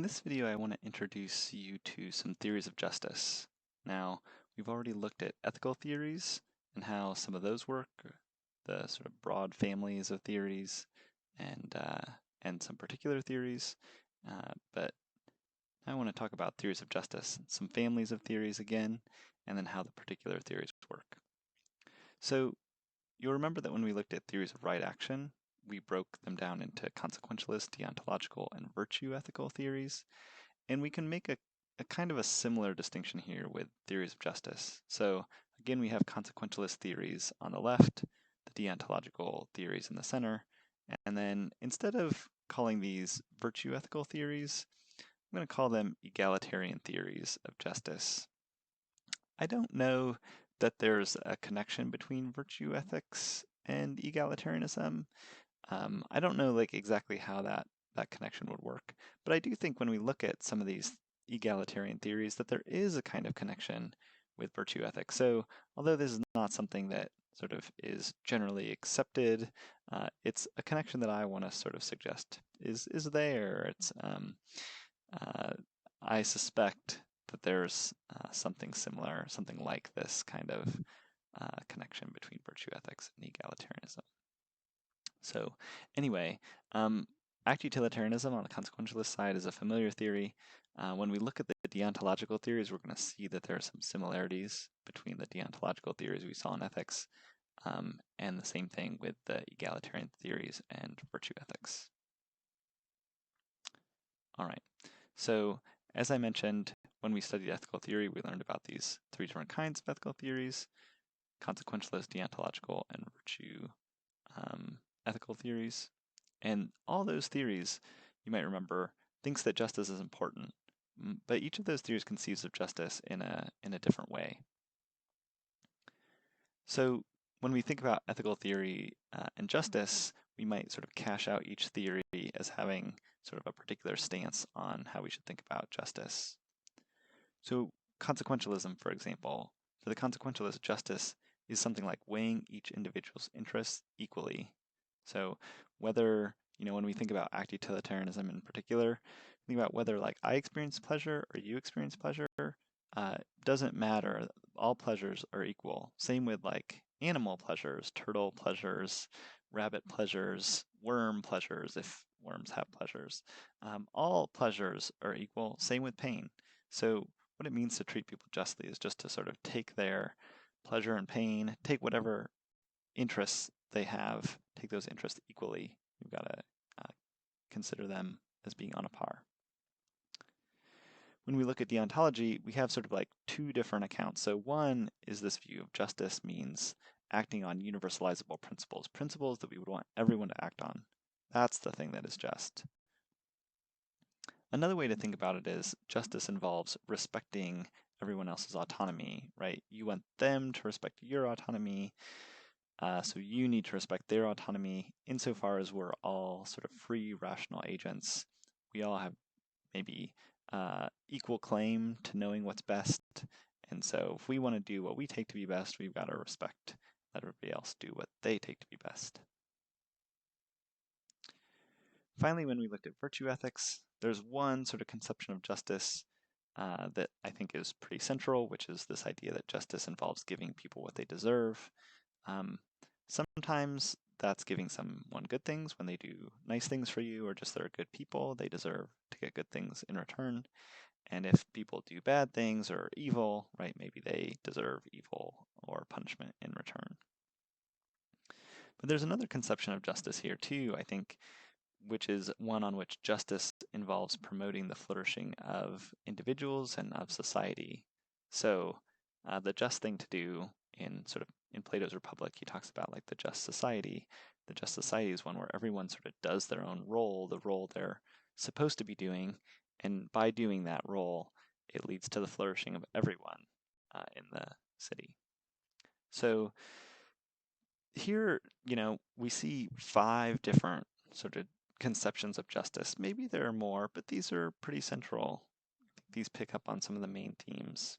In this video, I want to introduce you to some theories of justice. Now, we've already looked at ethical theories and how some of those work, the sort of broad families of theories, and some particular theories. But now I want to talk about theories of justice, some families of theories again, and then how the particular theories work. So you'll remember that when we looked at theories of right action, we broke them down into consequentialist, deontological, and virtue ethical theories. And we can make a kind of a similar distinction here with theories of justice. So again, we have consequentialist theories on the left, the deontological theories in the center, and then instead of calling these virtue ethical theories, I'm going to call them egalitarian theories of justice. I don't know that there's a connection between virtue ethics and egalitarianism. I don't know exactly how that connection would work, but I do think when we look at some of these egalitarian theories that there is a kind of connection with virtue ethics. So although this is not something that sort of is generally accepted, it's a connection that I want to sort of suggest is there. It's I suspect that there's something similar, something like this kind of connection between virtue ethics and egalitarianism. So anyway, act utilitarianism on the consequentialist side is a familiar theory. When we look at the deontological theories, we're going to see that there are some similarities between the deontological theories we saw in ethics and the same thing with the egalitarian theories and virtue ethics. All right, so as I mentioned, when we studied ethical theory, we learned about these three different kinds of ethical theories: consequentialist, deontological, and virtue ethical theories. And all those theories, you might remember, thinks that justice is important, but each of those theories conceives of justice in a different way. So when we think about ethical theory and justice, we might sort of cash out each theory as having sort of a particular stance on how we should think about justice. So consequentialism, for example, for the consequentialist, justice is something like weighing each individual's interests equally. So whether, when we think about act utilitarianism in particular, think about whether I experience pleasure or you experience pleasure, doesn't matter. All pleasures are equal. Same with animal pleasures, turtle pleasures, rabbit pleasures, worm pleasures, if worms have pleasures. All pleasures are equal. Same with pain. So what it means to treat people justly is just to sort of take their pleasure and pain, take whatever interests they have, take those interests equally. You've got to consider them as being on a par. When we look at deontology, we have sort of two different accounts. So one is this view of justice means acting on universalizable principles, principles that we would want everyone to act on. That's the thing that is just. Another way to think about it is justice involves respecting everyone else's autonomy, right? You want them to respect your autonomy, so you need to respect their autonomy insofar as we're all sort of free, rational agents. We all have maybe equal claim to knowing what's best, and so if we want to do what we take to be best, we've got to let everybody else do what they take to be best. Finally, when we looked at virtue ethics, there's one sort of conception of justice that I think is pretty central, which is this idea that justice involves giving people what they deserve. Sometimes that's giving someone good things when they do nice things for you, or just they're good people, they deserve to get good things in return. And if people do bad things or evil, right, maybe they deserve evil or punishment in return. But there's another conception of justice here too, I think, which is one on which justice involves promoting the flourishing of individuals and of society. So the just thing to do in Plato's Republic, he talks about the just society. The just society is one where everyone sort of does their own role, the role they're supposed to be doing, and by doing that role, it leads to the flourishing of everyone in the city. So here, we see 5 different sort of conceptions of justice. Maybe there are more, but these are pretty central. I think these pick up on some of the main themes.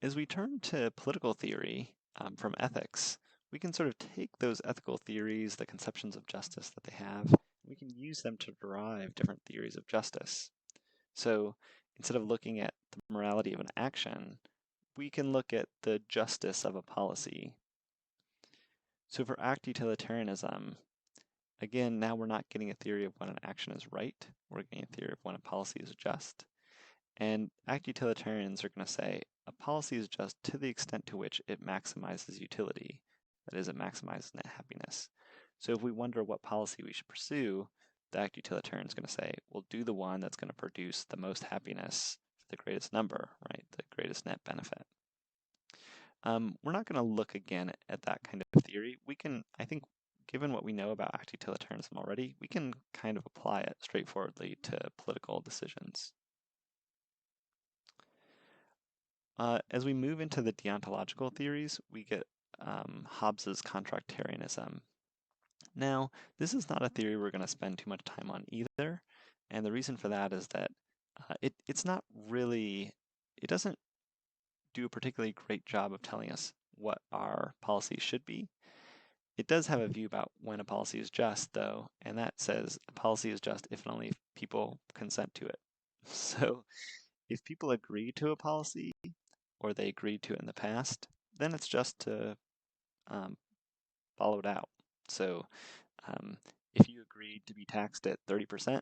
As we turn to political theory from ethics, we can sort of take those ethical theories, the conceptions of justice that they have, we can use them to derive different theories of justice. So instead of looking at the morality of an action, we can look at the justice of a policy. So for act utilitarianism, again, now we're not getting a theory of when an action is right, we're getting a theory of when a policy is just. And act utilitarians are going to say a policy is just to the extent to which it maximizes utility, that is, it maximizes net happiness. So if we wonder what policy we should pursue, the act utilitarian is going to say, we'll do the one that's going to produce the most happiness for the greatest number, right? The greatest net benefit. We're not going to look again at that kind of theory. We can, I think, given what we know about act utilitarianism already, we can kind of apply it straightforwardly to political decisions. As we move into the deontological theories, we get Hobbes's contractarianism. Now, this is not a theory we're going to spend too much time on either, and the reason for that is that it's not really, it doesn't do a particularly great job of telling us what our policy should be. It does have a view about when a policy is just, though, and that says a policy is just if and only if people consent to it. So if people agree to a policy, or they agreed to it in the past, then it's just to follow it out. So if you agreed to be taxed at 30%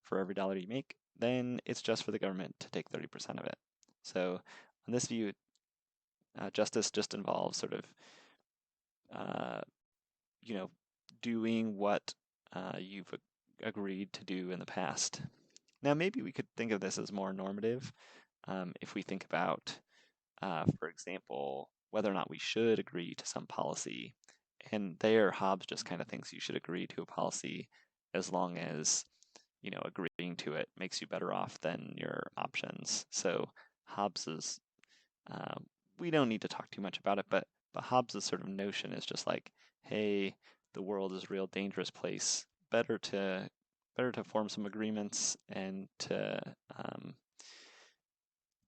for every dollar you make, then it's just for the government to take 30% of it. So on this view, justice just involves sort of, doing what you've agreed to do in the past. Now, maybe we could think of this as more normative if we think about, for example, whether or not we should agree to some policy. And there, Hobbes just kind of thinks you should agree to a policy as long as, agreeing to it makes you better off than your options. So Hobbes is, we don't need to talk too much about it, but Hobbes' sort of notion is just like, hey, the world is a real dangerous place. Better to form some agreements and to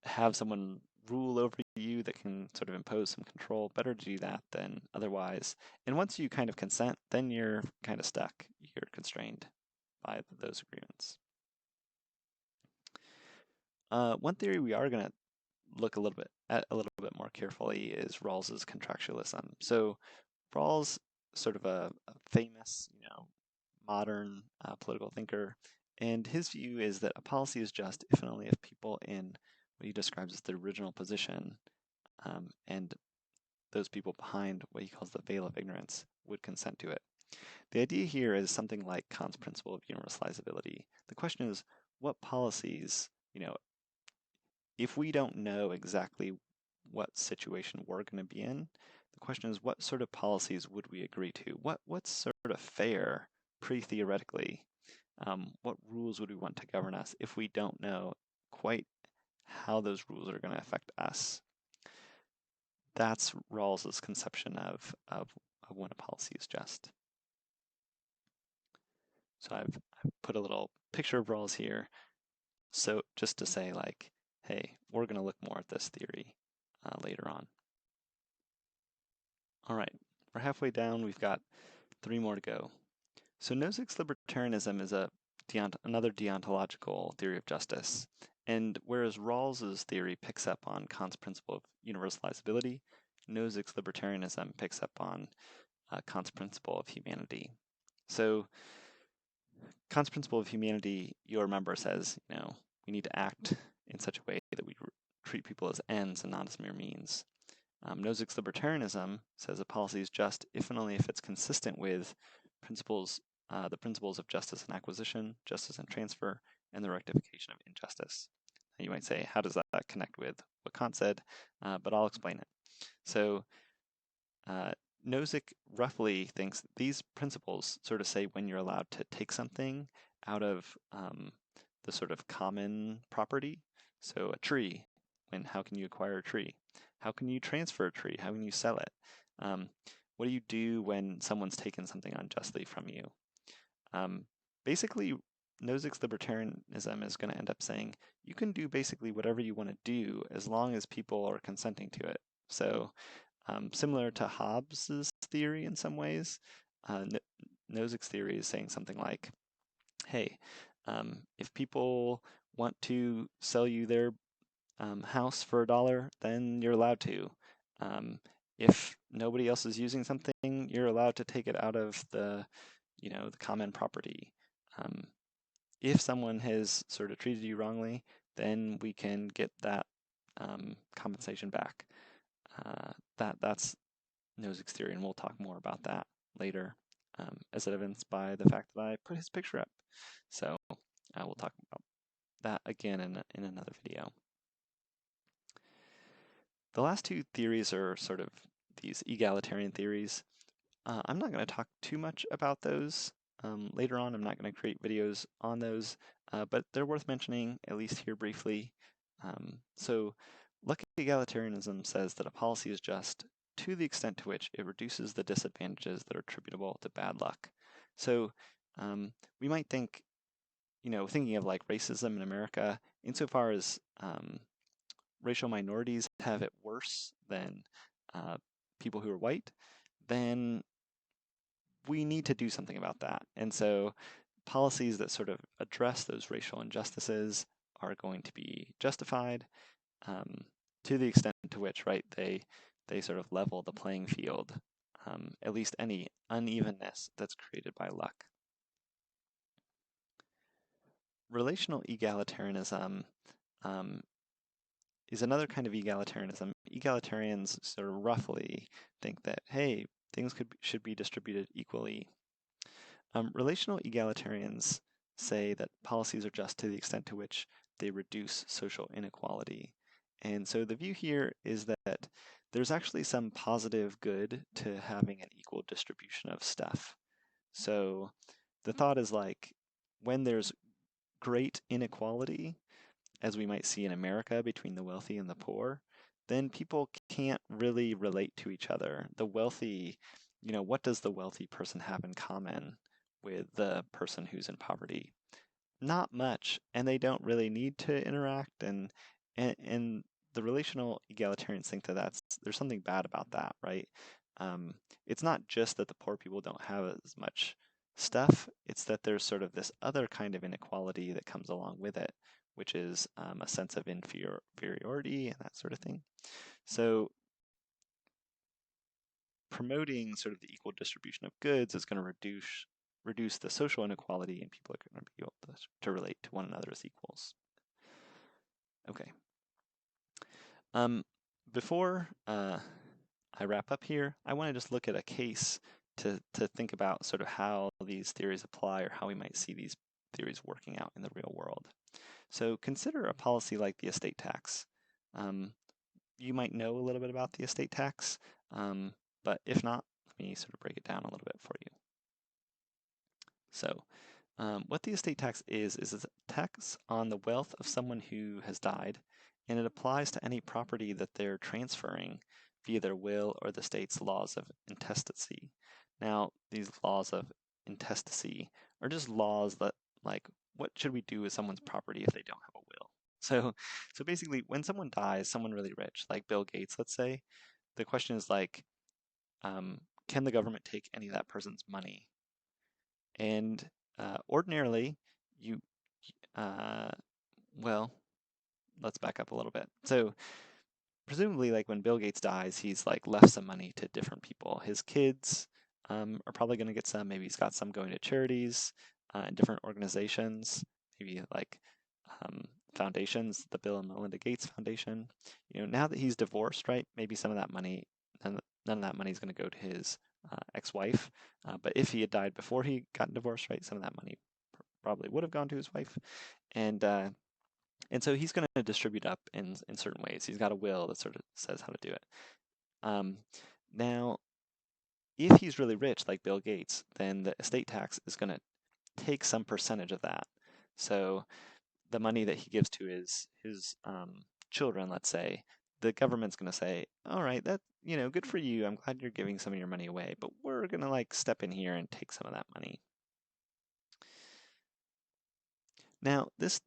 have someone rule over you that can sort of impose some control. Better to do that than otherwise. And once you kind of consent, then you're kind of stuck. You're constrained by those agreements. One theory we are going to look a little bit more carefully is Rawls's contractualism. So Rawls, sort of a famous, modern political thinker, and his view is that a policy is just if and only if people in what he describes as the original position and those people behind what he calls the veil of ignorance would consent to it. The idea here is something like Kant's principle of universalizability. The question is, what policies, if we don't know exactly what situation we're going to be in, the question is, what sort of policies would we agree to? What's sort of fair, pre-theoretically? What rules would we want to govern us if we don't know quite how those rules are going to affect us? That's Rawls's conception of when a policy is just. So I've put a little picture of Rawls here. So just to say, like, hey, we're going to look more at this theory later on. All right, we're halfway down. We've got 3 more to go. So Nozick's libertarianism is another deontological theory of justice. And whereas Rawls's theory picks up on Kant's principle of universalizability, Nozick's libertarianism picks up on Kant's principle of humanity. So Kant's principle of humanity, you'll remember, says, we need to act in such a way that we treat people as ends and not as mere means. Nozick's libertarianism says a policy is just if and only if it's consistent with the principles of justice and acquisition, justice and transfer, and the rectification of injustice. Now you might say, how does that connect with what Kant said? But I'll explain it. So Nozick roughly thinks these principles sort of say when you're allowed to take something out of the sort of common property. So a tree, how can you acquire a tree? How can you transfer a tree? How can you sell it? What do you do when someone's taken something unjustly from you? Basically, Nozick's libertarianism is going to end up saying you can do basically whatever you want to do as long as people are consenting to it. So similar to Hobbes's theory in some ways, Nozick's theory is saying something like, hey, if people want to sell you their house for $1, then you're allowed to. If nobody else is using something, you're allowed to take it out of the common property. If someone has sort of treated you wrongly, then we can get that compensation back. That's nose exterior, and we'll talk more about that later, as evidenced by the fact that I put his picture up. So we'll talk about that again in another video. The last two theories are sort of these egalitarian theories. I'm not going to talk too much about those. Later on, I'm not going to create videos on those, but they're worth mentioning, at least here briefly. So luck egalitarianism says that a policy is just to the extent to which it reduces the disadvantages that are attributable to bad luck. So we might think, thinking of like racism in America, insofar as racial minorities have it worse than people who are white, then we need to do something about that. And so policies that sort of address those racial injustices are going to be justified to the extent to which, right, they sort of level the playing field, at least any unevenness that's created by luck. Relational egalitarianism is another kind of egalitarianism. Egalitarians sort of roughly think that, hey, things should be distributed equally. Relational egalitarians say that policies are just to the extent to which they reduce social inequality. And so the view here is that there's actually some positive good to having an equal distribution of stuff. So the thought is like, when there's great inequality, as we might see in America between the wealthy and the poor, then people can't really relate to each other. The wealthy, what does the wealthy person have in common with the person who's in poverty? Not much, and they don't really need to interact, and the relational egalitarians think that there's something bad about that, right? It's not just that the poor people don't have as much stuff, it's that there's sort of this other kind of inequality that comes along with it, which is a sense of inferiority and that sort of thing. So promoting sort of the equal distribution of goods is going to reduce the social inequality, and people are going to be able to relate to one another as equals. Okay. Before I wrap up here, I want to just look at a case to think about sort of how these theories apply, or how we might see these theories working out in the real world. So consider a policy like the estate tax. You might know a little bit about the estate tax, but if not, let me sort of break it down a little bit for you. So what the estate tax is a tax on the wealth of someone who has died, and it applies to any property that they're transferring via their will or the state's laws of intestacy. Now, these laws of intestacy are just laws that, like, what should we do with someone's property if they don't have a will? So basically, when someone dies, someone really rich, like Bill Gates, let's say, the question is like, can the government take any of that person's money? And ordinarily, well, let's back up a little bit. So presumably, like when Bill Gates dies, he's like left some money to different people. His kids are probably going to get some. Maybe he's got some going to charities and different organizations, maybe like foundations, the Bill and Melinda Gates Foundation. Now that he's divorced, right? Maybe some of that money, none of that money is going to go to his ex-wife. But if he had died before he got divorced, right, some of that money probably would have gone to his wife. And so he's going to distribute up in certain ways. He's got a will that sort of says how to do it. Now, if he's really rich, like Bill Gates, then the estate tax is going to take some percentage of that. So the money that he gives to his children, let's say, the government's going to say, all right, that, good for you. I'm glad you're giving some of your money away, but we're going to like step in here and take some of that money. Now, this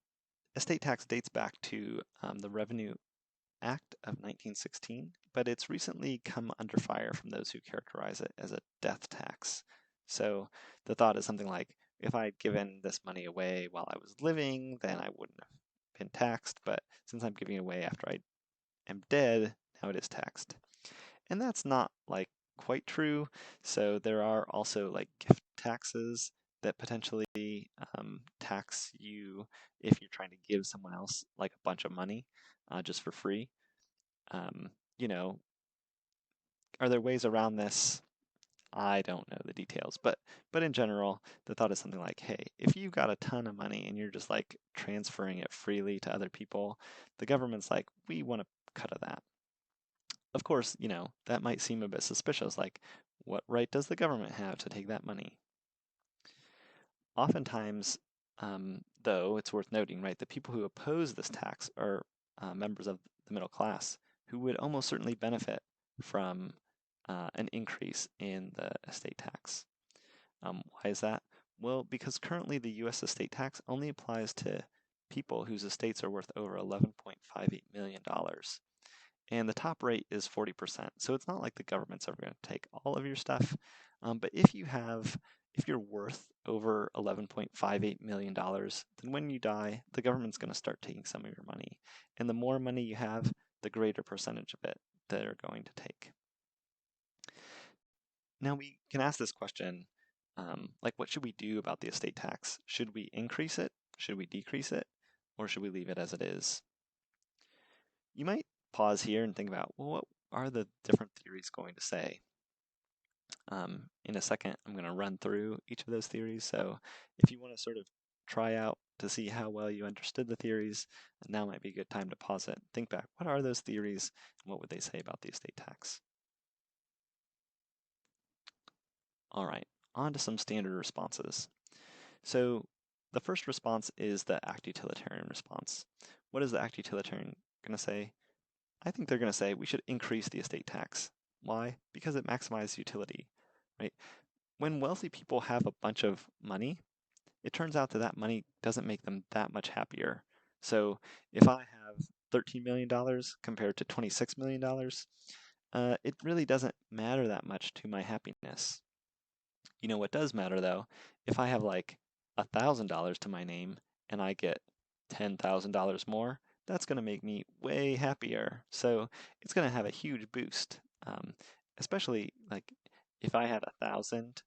estate tax dates back to the Revenue Act of 1916, but it's recently come under fire from those who characterize it as a death tax. So the thought is something like, if I'd given this money away while I was living, then I wouldn't have been taxed. But since I'm giving it away after I am dead, now it is taxed. And that's not like quite true. So there are also like gift taxes that potentially tax you if you're trying to give someone else like a bunch of money just for free. You know, are there ways around this? I don't know the details, but in general, the thought is something like, hey, if you've got a ton of money and you're just like transferring it freely to other people, the government's like, we want a cut of that. Of course, that might seem a bit suspicious, like, what right does the government have to take that money? Oftentimes, though, it's worth noting, right, the people who oppose this tax are members of the middle class who would almost certainly benefit from an increase in the estate tax. Why is that? Well, because currently the U.S. estate tax only applies to people whose estates are worth over $11.58 million. And the top rate is 40%. So it's not like the government's ever going to take all of your stuff. But if you're worth over $11.58 million, then when you die, the government's going to start taking some of your money. And the more money you have, the greater percentage of it they're going to take. Now we can ask this question, like, what should we do about the estate tax? Should we increase it? Should we decrease it? Or should we leave it as it is? You might pause here and think about, well, what are the different theories going to say? In a second, I'm going to run through each of those theories. So if you want to sort of try out to see how well you understood the theories, now might be a good time to pause it. Think back, what are those theories and what would they say about the estate tax? All right, on to some standard responses. So the first response is the act utilitarian response. What is the act utilitarian going to say? I think they're going to say we should increase the estate tax. Why? Because it maximizes utility, right? When wealthy people have a bunch of money, it turns out that that money doesn't make them that much happier. So if I have $13 million compared to $26 million, it really doesn't matter that much to my happiness. You know what does matter though? If I have like $1,000 to my name and I get $10,000 more, that's going to make me way happier. So it's going to have a huge boost, especially like if I had 1,000.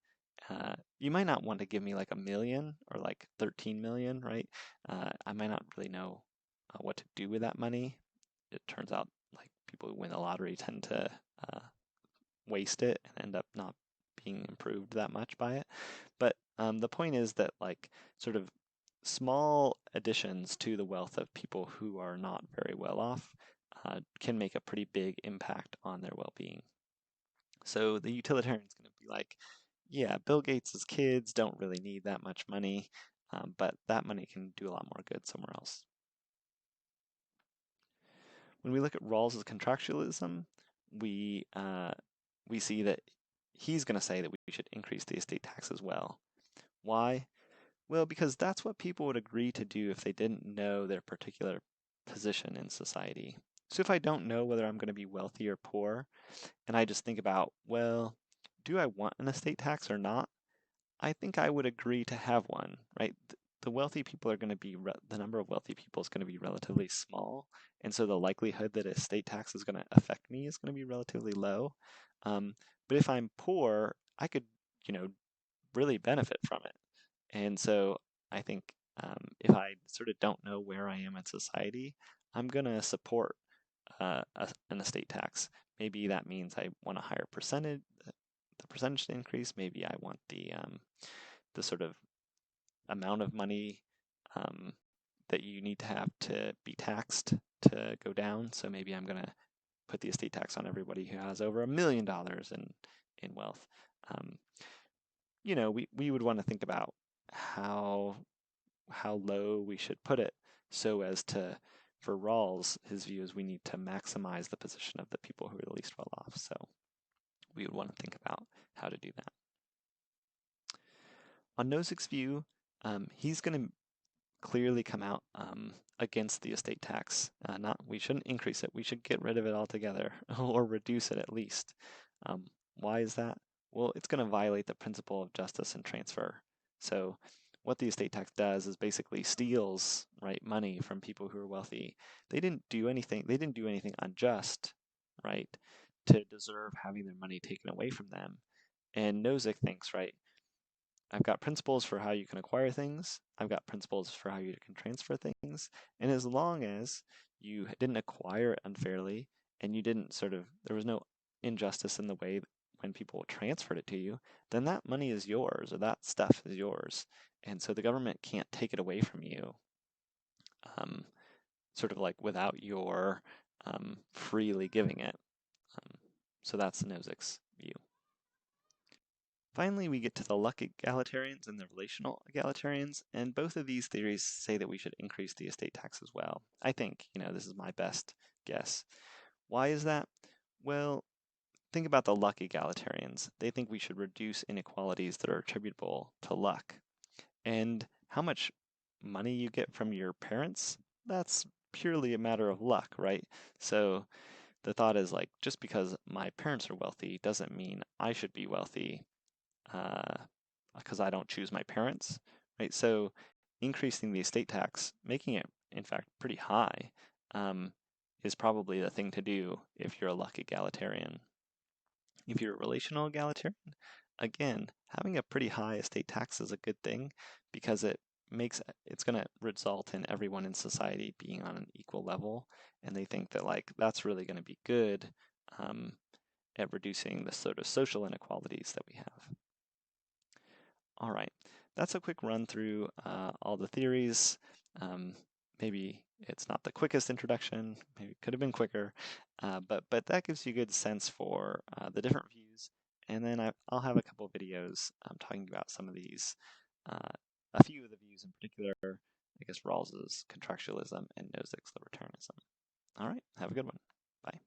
You might not want to give me like 1,000,000 or like 13 million, right? I might not really know what to do with that money. It turns out like people who win the lottery tend to waste it and end up not being improved that much by it. But the point is that like sort of small additions to the wealth of people who are not very well off can make a pretty big impact on their well-being. So the utilitarian is going to be like, yeah, Bill Gates' kids don't really need that much money, but that money can do a lot more good somewhere else. When we look at Rawls's contractualism, we see that he's going to say that we should increase the estate tax as well. Why? Well, because that's what people would agree to do if they didn't know their particular position in society. So if I don't know whether I'm going to be wealthy or poor, and I just think about, well, do I want an estate tax or not? I think I would agree to have one, right? The wealthy people are going to be, the number of wealthy people is going to be relatively small. And so the likelihood that a estate tax is going to affect me is going to be relatively low. But if I'm poor, I could, really benefit from it. And so I think if I sort of don't know where I am in society, I'm going to support an estate tax. Maybe that means I want a higher percentage, the percentage to increase. Maybe I want the sort of amount of money that you need to have to be taxed to go down. So maybe I'm going to put the estate tax on everybody who has over $1 million in wealth. We would want to think about how low we should put it so as to, for Rawls, his view is we need to maximize the position of the people who are the least well off. So we would want to think about how to do that. On Nozick's view, he's going to clearly come out against the estate tax. We shouldn't increase it. We should get rid of it altogether or reduce it at least. Why is that? Well, it's going to violate the principle of justice and transfer. So what the estate tax does is basically steals, right, money from people who are wealthy. They didn't do anything unjust, right, to deserve having their money taken away from them. And Nozick thinks, right, I've got principles for how you can acquire things. I've got principles for how you can transfer things. And as long as you didn't acquire it unfairly and you didn't there was no injustice in the way when people transferred it to you, then that money is yours, or that stuff is yours. And so the government can't take it away from you, without your freely giving it. So that's Nozick's view. Finally, we get to the luck egalitarians and the relational egalitarians, and both of these theories say that we should increase the estate tax as well. I think, this is my best guess. Why is that? Well, think about the luck egalitarians. They think we should reduce inequalities that are attributable to luck. And how much money you get from your parents, that's purely a matter of luck, right? So the thought is like, just because my parents are wealthy doesn't mean I should be wealthy because I don't choose my parents, right? So increasing the estate tax, making it, in fact, pretty high, is probably the thing to do if you're a luck egalitarian. If you're a relational egalitarian, again, having a pretty high estate tax is a good thing because it's going to result in everyone in society being on an equal level, and they think that that's really going to be good at reducing the sort of social inequalities that we have. All right, that's a quick run through all the theories. Maybe it's not the quickest introduction, maybe it could have been quicker, but that gives you a good sense for the different views. And then I'll have a couple of videos talking about some of these, a few of the views in particular, I guess Rawls's contractualism and Nozick's libertarianism. All right, have a good one. Bye.